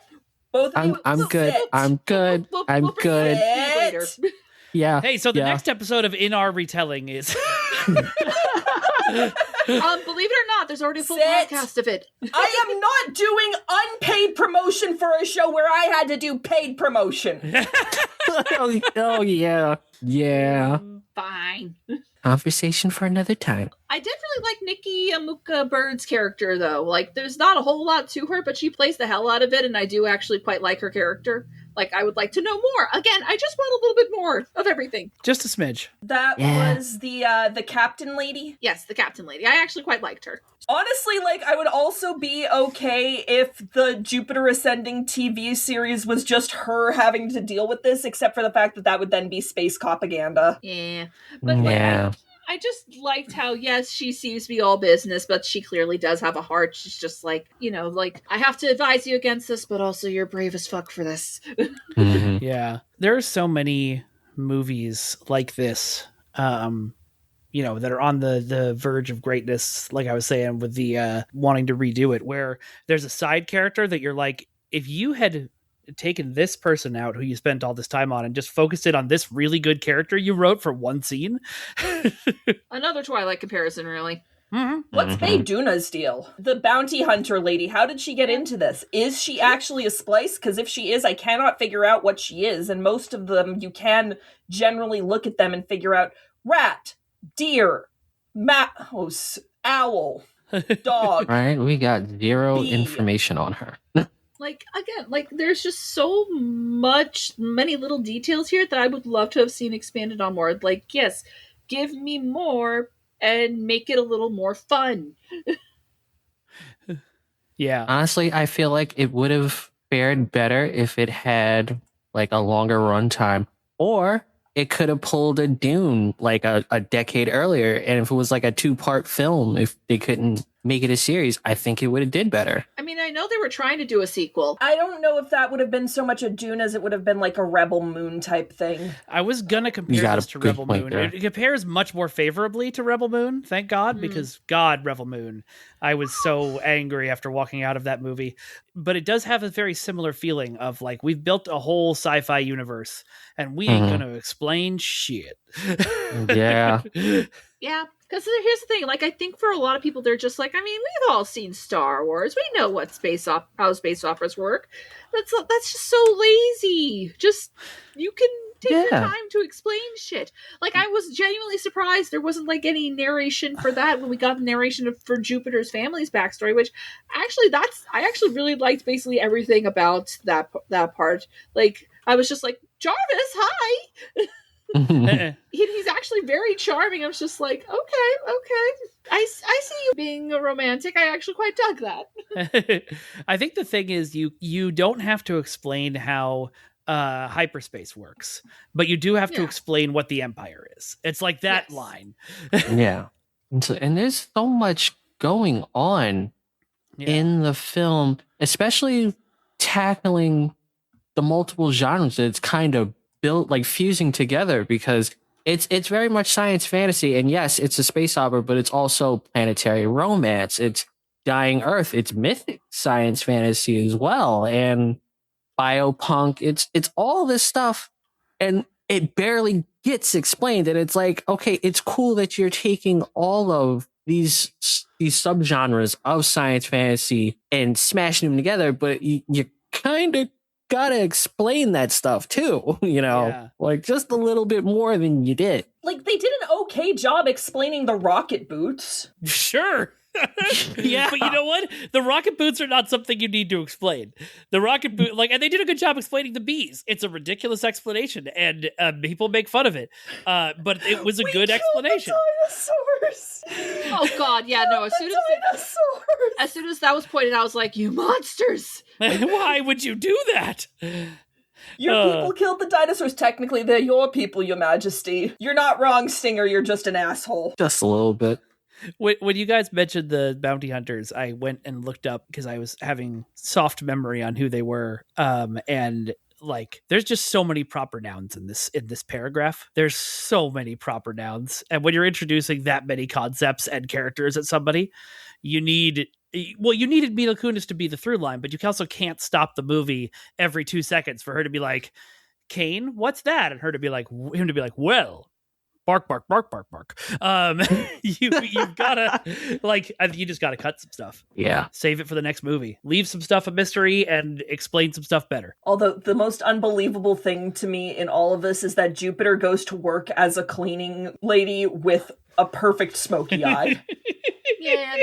Both of you. I'm good. Sit. I'm good. I'm good. Sit. Yeah. Hey, so the next episode of In Our Retelling is... Believe it or not, there's already a full podcast of it. I am not doing unpaid promotion for a show where I had to do paid promotion. Oh, yeah. Yeah. Fine. Conversation for another time. I did really like Nikki Amuka Bird's character, though. Like, there's not a whole lot to her, but she plays the hell out of it, and I do actually quite like her character. Like, I would like to know more. Again, I just want a little bit more of everything. Just a smidge. That was the captain lady? Yes, the captain lady. I actually quite liked her. Honestly, like, I would also be okay if the Jupiter Ascending TV series was just her having to deal with this, except for the fact that that would then be space propaganda. Yeah. But, I just liked how, yes, she seems to be all business, but she clearly does have a heart. She's just like, I have to advise you against this, but also you're brave as fuck for this. Yeah. There are so many movies like this, that are on the verge of greatness, like I was saying, with the wanting to redo it, where there's a side character that you're like, if you had taken this person out who you spent all this time on and just focused it on this really good character you wrote for one scene. Another Twilight comparison, really. What's Faye Duna's deal? The bounty hunter lady, how did she get into this? Is she actually a splice? Because if she is, I cannot figure out what she is, and most of them, you can generally look at them and figure out rat, deer, mouse, owl, dog. Right, we got zero information on her. There's just so many little details here that I would love to have seen expanded on more. Like, yes, give me more and make it a little more fun. Yeah. Honestly, I feel like it would have fared better if it had like a longer runtime, or it could have pulled a Dune like a decade earlier. And if it was like a 2-part film, if they couldn't make it a series, I think it would have did better. I mean, I know they were trying to do a sequel. I don't know if that would have been so much a Dune as it would have been like a Rebel Moon type thing. I was gonna compare this to Rebel Moon. It compares much more favorably to Rebel Moon, thank God, because Rebel Moon, I was so angry after walking out of that movie. But it does have a very similar feeling of like, we've built a whole sci-fi universe and we ain't gonna explain shit. Yeah. Yeah. Because here's the thing, like, I think for a lot of people, they're just like, I mean, we've all seen Star Wars. We know what how space operas work. That's just so lazy. Just, you can take your time to explain shit. Like, I was genuinely surprised there wasn't, like, any narration for that when we got the narration for Jupiter's family's backstory, which, actually, I actually really liked basically everything about that part. Like, I was just like, Jarvis, hi! He's actually very charming. I was just like, okay. I see you being a romantic. I actually quite dug that. I think the thing is you don't have to explain how hyperspace works, but you do have to explain what the Empire is. It's like that line. Yeah. And there's so much going on in the film, especially tackling the multiple genres that it's kind of built, like fusing together, because it's very much science fantasy, and yes, it's a space opera, but it's also planetary romance, it's dying Earth, it's mythic science fantasy as well, and biopunk, it's all this stuff, and it barely gets explained, and it's like, okay, it's cool that you're taking all of these subgenres of science fantasy and smashing them together, but you kind of gotta explain that stuff too, like just a little bit more than you did. Like, they did an okay job explaining the rocket boots. Sure. Yeah, but you know what? The rocket boots are not something you need to explain. The rocket boot, and they did a good job explaining the bees. It's a ridiculous explanation, and people make fun of it. But it was a good explanation. Dinosaurs. Oh God, yeah, no. As soon as that was pointed out, I was like, "You monsters! Why would you do that?" Your people killed the dinosaurs. Technically, they're your people, Your Majesty. You're not wrong, Stinger. You're just an asshole. Just a little bit. When you guys mentioned the bounty hunters, I went and looked up because I was having soft memory on who they were. And there's just so many proper nouns in this paragraph. There's so many proper nouns. And when you're introducing that many concepts and characters at somebody, you needed Mila Kunis to be the through line, but you also can't stop the movie every 2 seconds for her to be like, Kane, what's that? And him to be like, well, bark, bark, bark, bark, bark. You've gotta you just gotta cut some stuff. Yeah. Save it for the next movie. Leave some stuff a mystery and explain some stuff better. Although the most unbelievable thing to me in all of this is that Jupiter goes to work as a cleaning lady with a perfect smoky eye.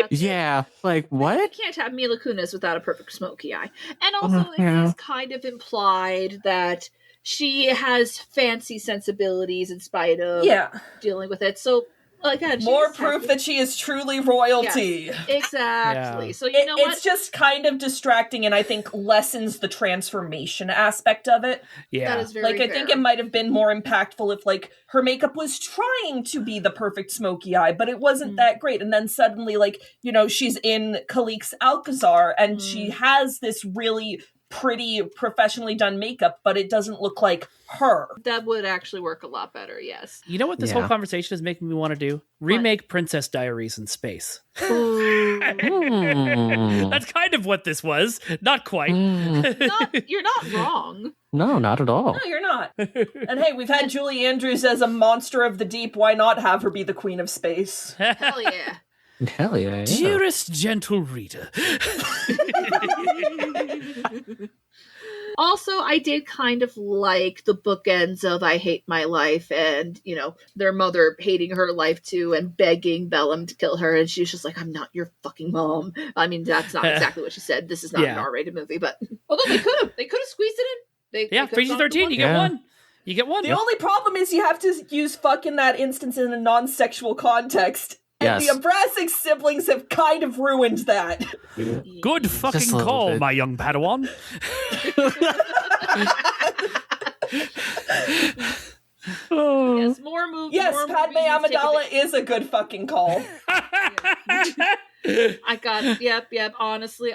Yeah, like what? You can't have Mila Kunis without a perfect smoky eye. And also it is kind of implied that she has fancy sensibilities in spite of dealing with it. So, again, more proof that she is truly royalty. Yes, exactly. Yeah. So, you know what? It's just kind of distracting and I think lessens the transformation aspect of it. Yeah. That is very fair. I think it might have been more impactful if, her makeup was trying to be the perfect smoky eye, but it wasn't that great. And then suddenly, she's in Khaliq's Alcazar and she has this really pretty professionally done makeup, but it doesn't look like her. That would actually work a lot better, yes. You know what this whole conversation is making me want to do? Remake Princess Diaries in space. That's kind of what this was. Not quite. You're not wrong. No, not at all. No, you're not. And hey, we've had Julie Andrews as a monster of the deep. Why not have her be the queen of space? Hell yeah. Hell yeah. Dearest gentle reader. Also, I did kind of like the bookends of I Hate My Life and, their mother hating her life too and begging Bellum to kill her. And she's just like, I'm not your fucking mom. I mean, that's not exactly what she said. This is not an R-rated movie, but although they could have squeezed it in. They PG-13, you get one. You get one. The only problem is you have to use fuck in that instance in a non-sexual context. And the Abrasic siblings have kind of ruined that. Good fucking call, my young Padawan. Yes, more movies. Yes, Padme Amidala is a good fucking call. I got yep. Honestly,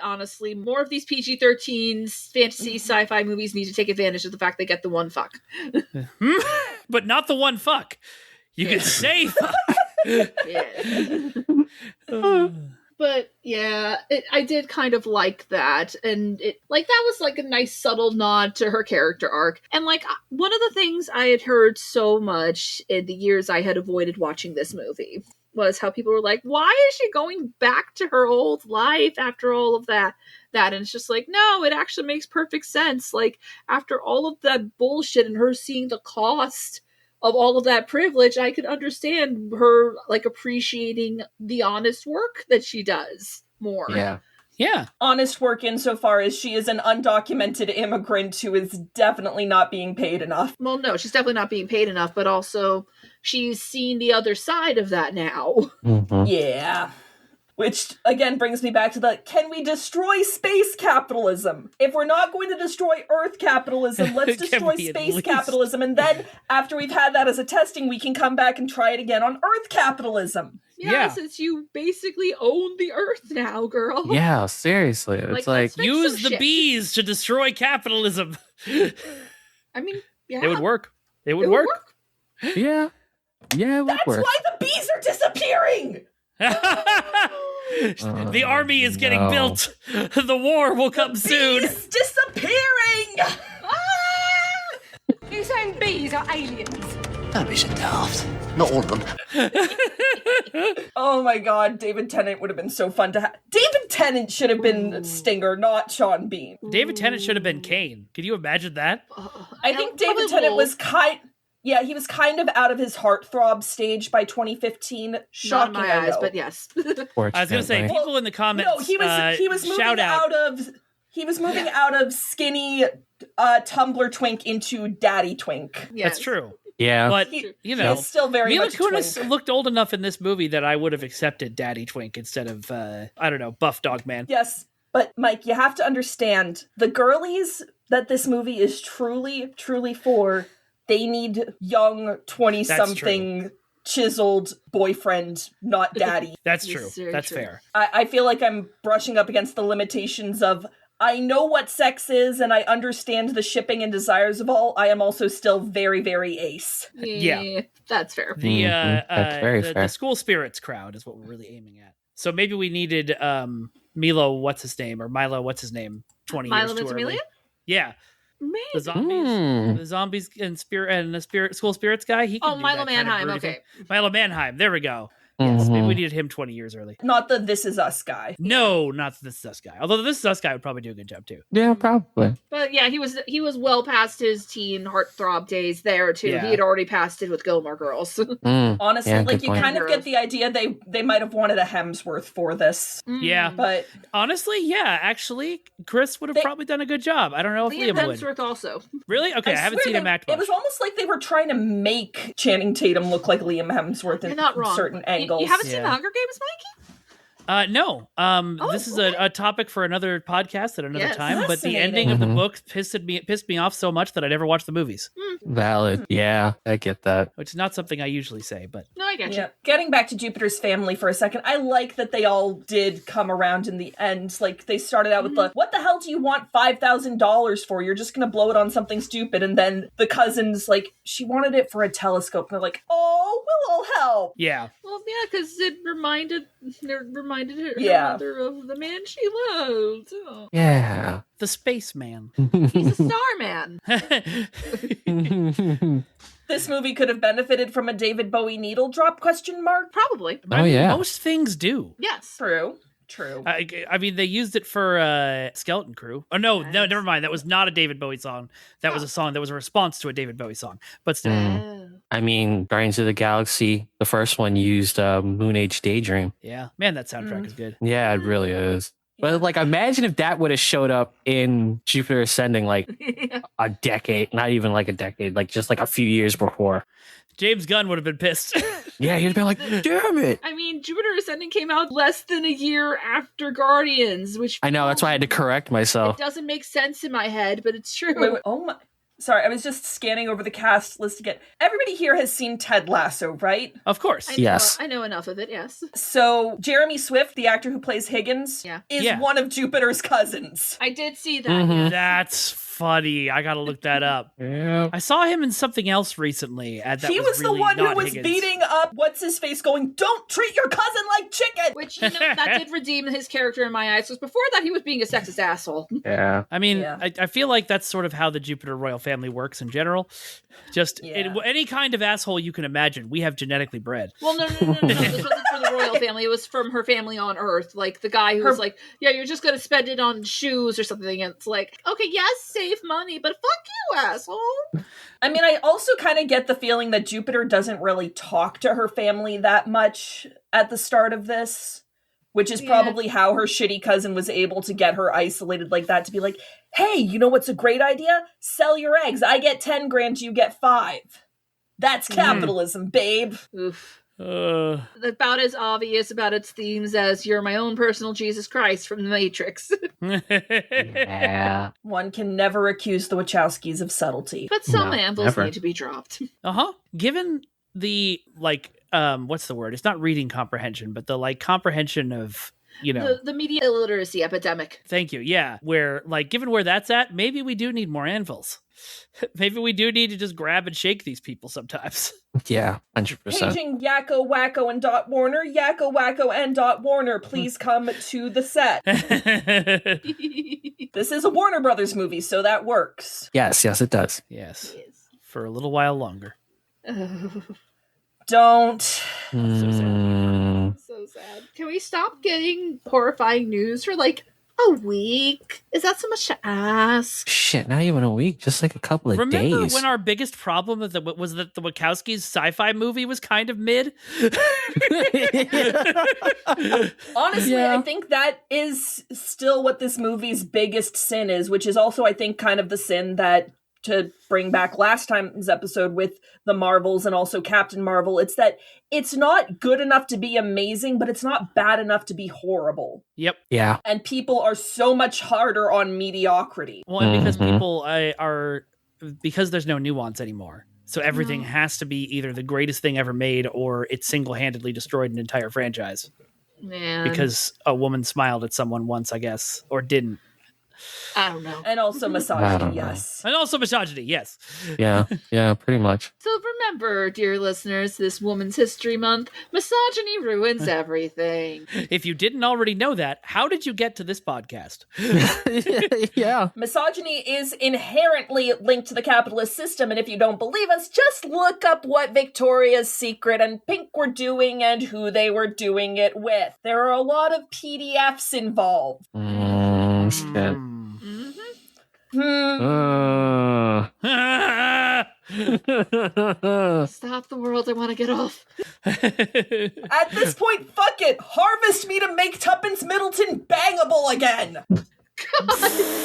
more of these PG-13s fantasy sci-fi movies need to take advantage of the fact they get the one fuck. But not the one fuck. You can say fuck. But I did kind of like that, and that was a nice subtle nod to her character arc. And one of the things I had heard so much in the years I had avoided watching this movie was how people were like, why is she going back to her old life after all of that? And it's just no, it actually makes perfect sense. After all of that bullshit and her seeing the cost of all of that privilege, I could understand her appreciating the honest work that she does more. Yeah. Honest work insofar as she is an undocumented immigrant who is definitely not being paid enough. Well, no, she's definitely not being paid enough, but also she's seen the other side of that now. Mm-hmm. Yeah. Which, again, brings me back to can we destroy space capitalism? If we're not going to destroy Earth capitalism, let's destroy space capitalism. And then, after we've had that as a testing, we can come back and try it again on Earth capitalism. Yeah, since you basically own the Earth now, girl. Yeah, seriously. It's use the bees to destroy capitalism. I mean, yeah. It would work. It would work. Yeah. Yeah, it would work. That's why the bees are disappearing! The army is getting built. The war will come soon. Bees disappearing! You saying bees are aliens? Don't be so daft. Not all of them. Oh my god, David Tennant would have been so fun to have. David Tennant should have been Stinger, not Sean Bean. David Tennant should have been Kane. Can you imagine that? I think David Tennant was he was kind of out of his heartthrob stage by 2015. Shocking, not in my eyes, but yes. I was going to say, people in the comments, no, he was moving shout out. He was moving out of skinny Tumblr twink into daddy twink. Yes. That's true. Yeah. But, he's still very Mila much Kunis twink. looked old enough in this movie that I would have accepted Daddy Twink instead of, I don't know, Buff Dog Man. Yes, but Mike, you have to understand, the girlies that this movie is truly, truly for, they need young 20-something chiseled boyfriend, not daddy. That's true. That's fair. I feel like I'm brushing up against the limitations of, I know what sex is and I understand the shipping and desires of all. I am also still very, very ace. Yeah. That's fair. That's very fair. fair. The school spirits crowd is what we're really aiming at. So maybe we needed Milo, what's his name, or Milo, what's his name, 20 Milo years too early. Ventimiglia? Yeah. Maybe. The zombies and the school spirits guy. He can do Milo that kind of Manheim. broody Okay. thing. Milo Manheim. There we go. Yes, maybe we needed him 20 years early. Not the This Is Us guy. No, not the This Is Us guy. Although the This Is Us guy would probably do a good job too. Yeah, probably. But yeah, he was well past his teen heartthrob days there too. Yeah. He had already passed it with Gilmore Girls. Honestly, Yeah, like good you point. kind of get the idea they might have wanted a Hemsworth for this. Yeah. But honestly, yeah, actually, Chris would have probably done a good job. I don't know if Liam Liam would. Hemsworth also. Really? Okay, I haven't swear seen him act It much. was almost like they were trying to make Channing Tatum look like Liam Hemsworth You're in not wrong. certain angles. You haven't seen the Hunger Games, Mikey? No. This is a topic for another podcast at another Yes. time. But the Fascinating. ending of the book pissed me off so much that I never watched the movies, Valid. Yeah, I get that. which is not something I usually say. But No, I get you. Yeah. Getting back to Jupiter's family for a second, I like that they all did come around in the end. Like, they started out with the, what the hell do you want $5,000 for? You're just gonna blow it on something stupid. And then the cousins, like, she wanted it for a telescope. And they're like, oh, we'll all help. yeah, Well, yeah, because it reminded her Yeah. mother of the man she loved. Oh. Yeah. the spaceman. He's a starman. This movie could have benefited from a David Bowie needle drop, ? Probably. I mean, yeah. most things do. Yes. True. I mean, they used it for Skeleton Crew. Oh no, never mind. That was not a David Bowie song. That was a song that was a response to a David Bowie song. But still, I mean, Guardians of the Galaxy, the first one used Moon Age Daydream. yeah, man, that soundtrack is good. Yeah, it really is. But like, imagine if that would have showed up in Jupiter Ascending like a decade, not even like a decade, like just like a few years before. James Gunn would have been pissed. Yeah, he'd been like, damn it. I mean, Jupiter Ascending came out less than a year after Guardians, which I know, that's why I had to correct myself. it doesn't make sense in my head, but it's true. Wait, oh my. Sorry, I was just scanning over the cast list again. Everybody here has seen Ted Lasso, right? Of course. Yes. I know enough of it, yes. So, Jeremy Swift, the actor who plays Higgins, is Yeah. one of Jupiter's cousins. I did see that. Mhm. That's funny. I gotta look that up. Yeah. I saw him in something else recently. That He was really the one who not was Higgins. beating up what's-his-face going, don't treat your cousin like chicken! Which, that did redeem his character in my eyes, because before that he was being a sexist asshole. Yeah. I mean, Yeah. I feel like that's sort of how the Jupiter royal family works in general. Just any kind of asshole you can imagine, we have genetically bred. Well, no. This wasn't for the royal family. It was from her family on Earth. Like, the guy who was like, yeah, you're just going to spend it on shoes or something. And it's like, okay, yes, save money, but fuck you, asshole. I mean, I also kind of get the feeling that Jupiter doesn't really talk to her family that much at the start of this, which is probably how her shitty cousin was able to get her isolated like that, to be like, hey, you know what's a great idea? Sell your eggs. I get 10 grand, you get 5. That's capitalism, babe. Oof. Uh, About as obvious about its themes as you're my own personal Jesus Christ from The Matrix. Yeah. One can never accuse the Wachowskis of subtlety. But some No, anvils never. need to be dropped. Given the what's the word? It's not reading comprehension, but the comprehension of, you know. The media illiteracy epidemic. Thank you. Yeah. Where given where that's at, maybe we do need more anvils. Maybe we do need to just grab and shake these people sometimes. Yeah, 100%. Paging Yakko, Wacko, and Dot Warner. Yakko, Wacko, and Dot Warner, please come to the set. This is a Warner Brothers movie, so that works. Yes, it does. Yes. For a little while longer. Don't. So sad. So sad. Can we stop getting horrifying news for like a week? Is that so much to ask? Shit, not even a week, just like a couple of days. Remember when our biggest problem was that the Wachowskis' sci-fi movie was kind of mid? Honestly, I think that is still what this movie's biggest sin is, which is also, I think, kind of the sin that, to bring back last time's episode with the Marvels and also Captain Marvel, it's that it's not good enough to be amazing, but it's not bad enough to be horrible. Yep. Yeah. And people are so much harder on mediocrity. Well, and because people are, because there's no nuance anymore. So everything has to be either the greatest thing ever made or it single-handedly destroyed an entire franchise. Man. Because a woman smiled at someone once, I guess, or didn't. I don't know. And also misogyny, yes. And also misogyny, yes. Yeah, pretty much. So remember, dear listeners, this Women's History Month, misogyny ruins everything. If you didn't already know that, how did you get to this podcast? Yeah. Misogyny is inherently linked to the capitalist system, and if you don't believe us, just look up what Victoria's Secret and Pink were doing and who they were doing it with. There are a lot of PDFs involved. Shit. Stop the world, I want to get off. At this point, fuck it! Harvest me to make Tuppence Middleton bangable again! Where are my space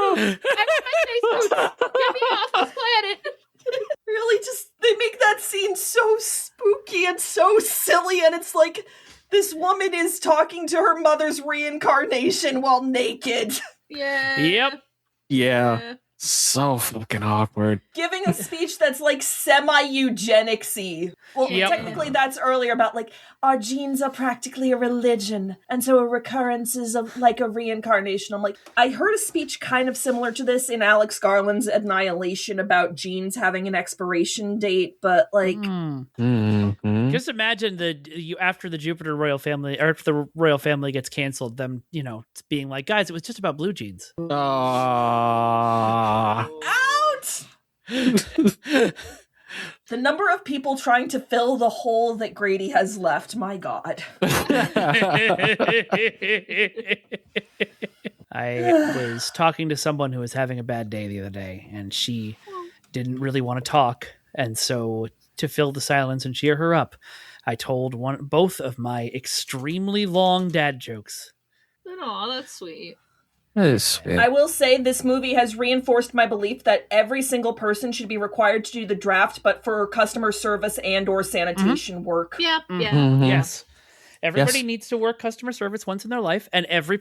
boots? I want my space boots! Get me off this planet! Really, they make that scene so spooky and so silly, and it's like, this woman is talking to her mother's reincarnation while naked. Yeah. Yep. Yeah. So fucking awkward. Giving a speech that's like semi-eugenicsy. Well, technically that's earlier about like, our genes are practically a religion, and so a recurrence is like a reincarnation. I'm like, I heard a speech kind of similar to this in Alex Garland's Annihilation about genes having an expiration date, but like... Just imagine after the Jupiter royal family, or if the royal family gets canceled, them, being like, guys, it was just about blue jeans. Out! The number of people trying to fill the hole that Grady has left, my God. I was talking to someone who was having a bad day the other day, and she didn't really want to talk. And so to fill the silence and cheer her up, I told both of my extremely long dad jokes. Aw, that's sweet. That is sweet. I will say this movie has reinforced my belief that every single person should be required to do the draft, but for customer service and or sanitation work. Yeah. Yes. Everybody needs to work customer service once in their life, and every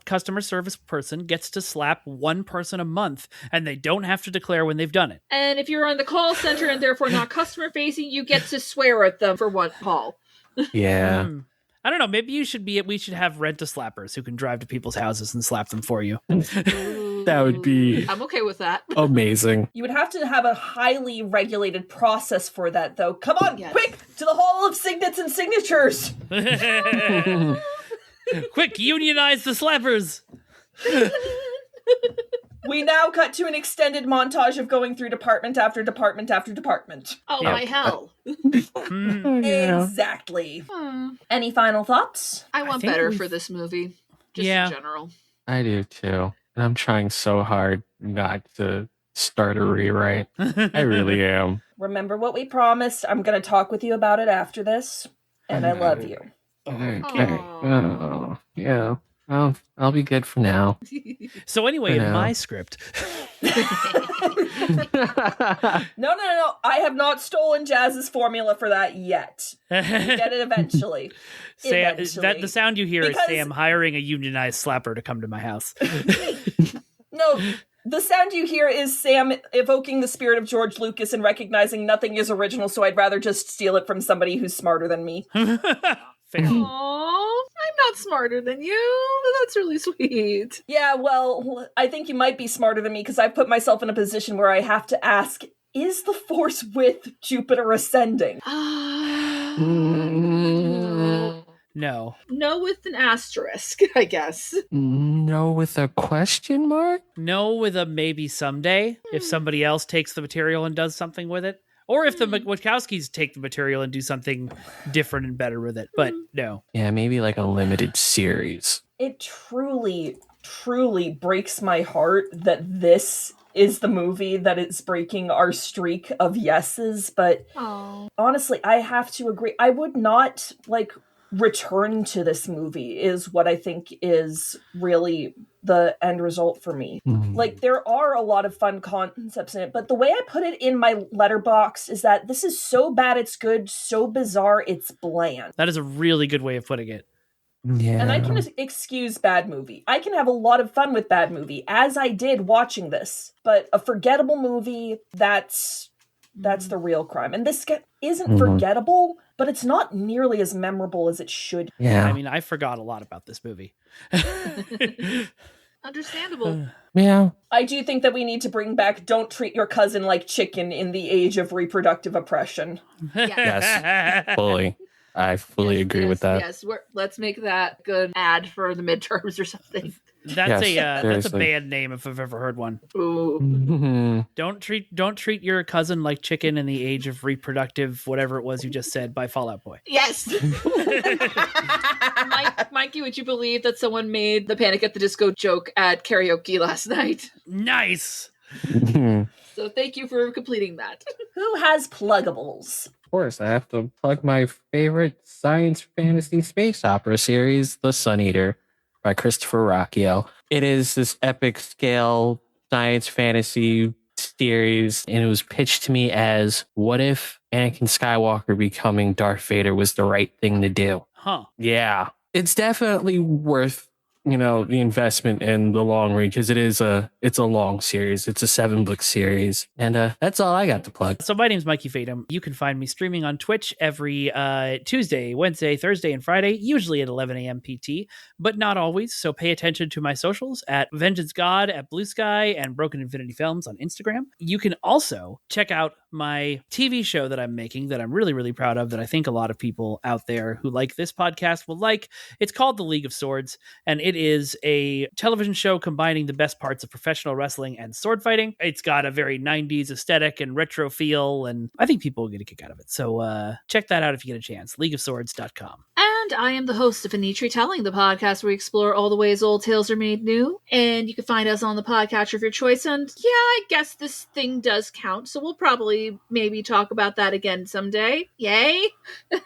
customer service person gets to slap one person a month, and they don't have to declare when they've done it. And if you're on the call center and therefore not customer facing, you get to swear at them for one call. Yeah. I don't know. Maybe we should have rent-a-slappers who can drive to people's houses and slap them for you. That would be... I'm okay with that. Amazing. You would have to have a highly regulated process for that, though. Come on, quick, to the Hall of Signets and Signatures! Quick, unionize the slappers! We now cut to an extended montage of going through department after department after department. Oh, my hell. Exactly. Any final thoughts? I want better for this movie. Just in general. I do too. And I'm trying so hard not to start a rewrite. I really am. Remember what we promised. I'm going to talk with you about it after this. And I love you. Okay. Oh, yeah. Well, I'll be good for now. So anyway, in my script... No. I have not stolen Jazz's formula for that yet. You get it eventually. Sam, the sound you hear is Sam hiring a unionized slapper to come to my house. No, the sound you hear is Sam evoking the spirit of George Lucas and recognizing nothing is original, so I'd rather just steal it from somebody who's smarter than me. Fair. Aww, I'm not smarter than you. That's really sweet. Yeah, well, I think you might be smarter than me because I've put myself in a position where I have to ask, is the Force with Jupiter ascending? No. No with an asterisk, I guess. No with a question mark? No with a maybe someday, if somebody else takes the material and does something with it. Or if the Wachowskis take the material and do something different and better with it. But no. Yeah, maybe like a limited series. It truly, truly breaks my heart that this is the movie that is breaking our streak of yeses. But honestly, I have to agree. I would not, return to this movie is what I think is really the end result for me. There are a lot of fun concepts in it, but the way I put it in my letterbox is that this is so bad it's good, so bizarre it's bland. That is a really good way of putting it. Yeah. And I can excuse bad movie. I can have a lot of fun with bad movie, as I did watching this. But a forgettable movie, that's the real crime. And this isn't forgettable, but it's not nearly as memorable as it should. Yeah. I mean, I forgot a lot about this movie. Understandable. Yeah. I do think that we need to bring back Don't Treat Your Cousin Like Chicken in the age of reproductive oppression. Yes. Fully. I fully agree with that. Yes, let's make that good ad for the midterms or something. That's a band name if I've ever heard one. Ooh. Don't treat your cousin like chicken in the age of reproductive whatever it was you just said by Fall Out Boy. Yes. Mikey, would you believe that someone made the Panic at the Disco joke at karaoke last night? Nice. So thank you for completing that. Who has Pluggables? Of course, I have to plug my favorite science fantasy space opera series, The Sun Eater, by Christopher Ruocchio. It is this epic scale science fantasy series, and it was pitched to me as, what if Anakin Skywalker becoming Darth Vader was the right thing to do? Huh. Yeah. It's definitely worth, the investment in the long read, because it's a long series. It's a 7-book series. And that's all I got to plug. So my name's Mikey Fatum. You can find me streaming on Twitch every Tuesday, Wednesday, Thursday, and Friday, usually at 11 a.m. PT, but not always. So pay attention to my socials at Vengeance God at Blue Sky and Broken Infinity Films on Instagram. You can also check out my TV show that I'm making that I'm really, really proud of, that I think a lot of people out there who like this podcast will like. It's called The League of Swords, and it is a television show combining the best parts of professional wrestling and sword fighting. It's got a very 90s aesthetic and retro feel, and I think people will get a kick out of it. So check that out if you get a chance. LeagueofSwords.com. And I am the host of In Each Retelling, the podcast where we explore all the ways old tales are made new. And you can find us on the podcatcher of your choice. And yeah, I guess this thing does count, so we'll probably maybe talk about that again someday. Yay! And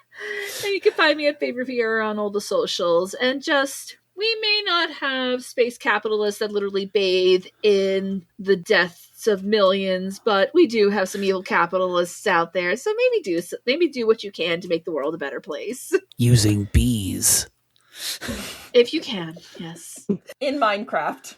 you can find me at Favorite Fear on all the socials. And we may not have space capitalists that literally bathe in the deaths of millions, but we do have some evil capitalists out there. So maybe do what you can to make the world a better place. Using bees. If you can, yes. In Minecraft.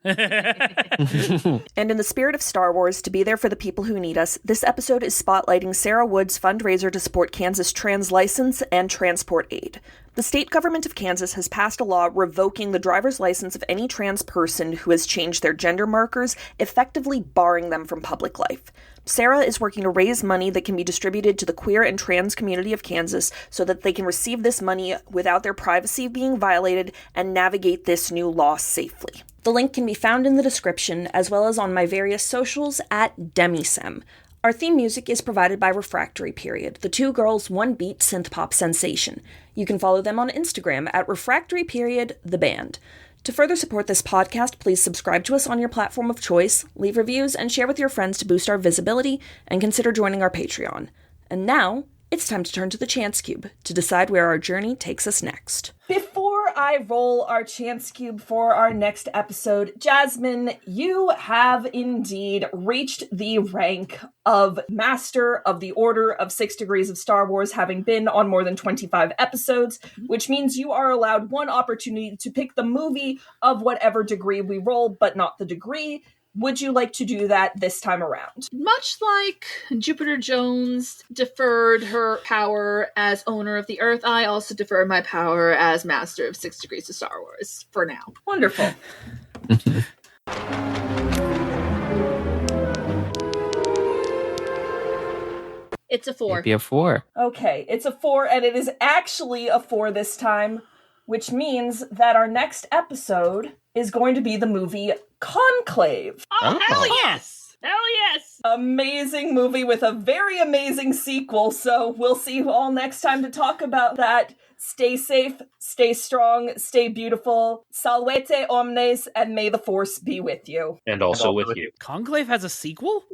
And in the spirit of Star Wars, to be there for the people who need us, this episode is spotlighting Sarah Wood's fundraiser to support Kansas trans license and transport aid. The state government of Kansas has passed a law revoking the driver's license of any trans person who has changed their gender markers, effectively barring them from public life. Sarah is working to raise money that can be distributed to the queer and trans community of Kansas so that they can receive this money without their privacy being violated and navigate this new law safely. The link can be found in the description, as well as on my various socials at Demisem. Our theme music is provided by Refractory Period, the two girls, one beat synth-pop sensation. You can follow them on Instagram at Refractory Period, the band. To further support this podcast, please subscribe to us on your platform of choice, leave reviews, and share with your friends to boost our visibility, and consider joining our Patreon. And now, it's time to turn to the Chance Cube to decide where our journey takes us next. Before I roll our Chance Cube for our next episode, Jasmine, you have indeed reached the rank of Master of the Order of 6 Degrees of Star Wars, having been on more than 25 episodes, which means you are allowed one opportunity to pick the movie of whatever degree we roll, but not the degree. Would you like to do that this time around? Much like Jupiter Jones deferred her power as owner of the Earth, I also defer my power as Master of 6 Degrees of Star Wars for now. Wonderful. It's a 4. Maybe a 4. Okay, it's a 4, and it is actually a 4 this time, which means that our next episode is going to be the movie Conclave. Oh, hell yes! Hell yes! Amazing movie with a very amazing sequel, so we'll see you all next time to talk about that. Stay safe, stay strong, stay beautiful. Salvete omnes, and may the force be with you. And also with you. Conclave has a sequel?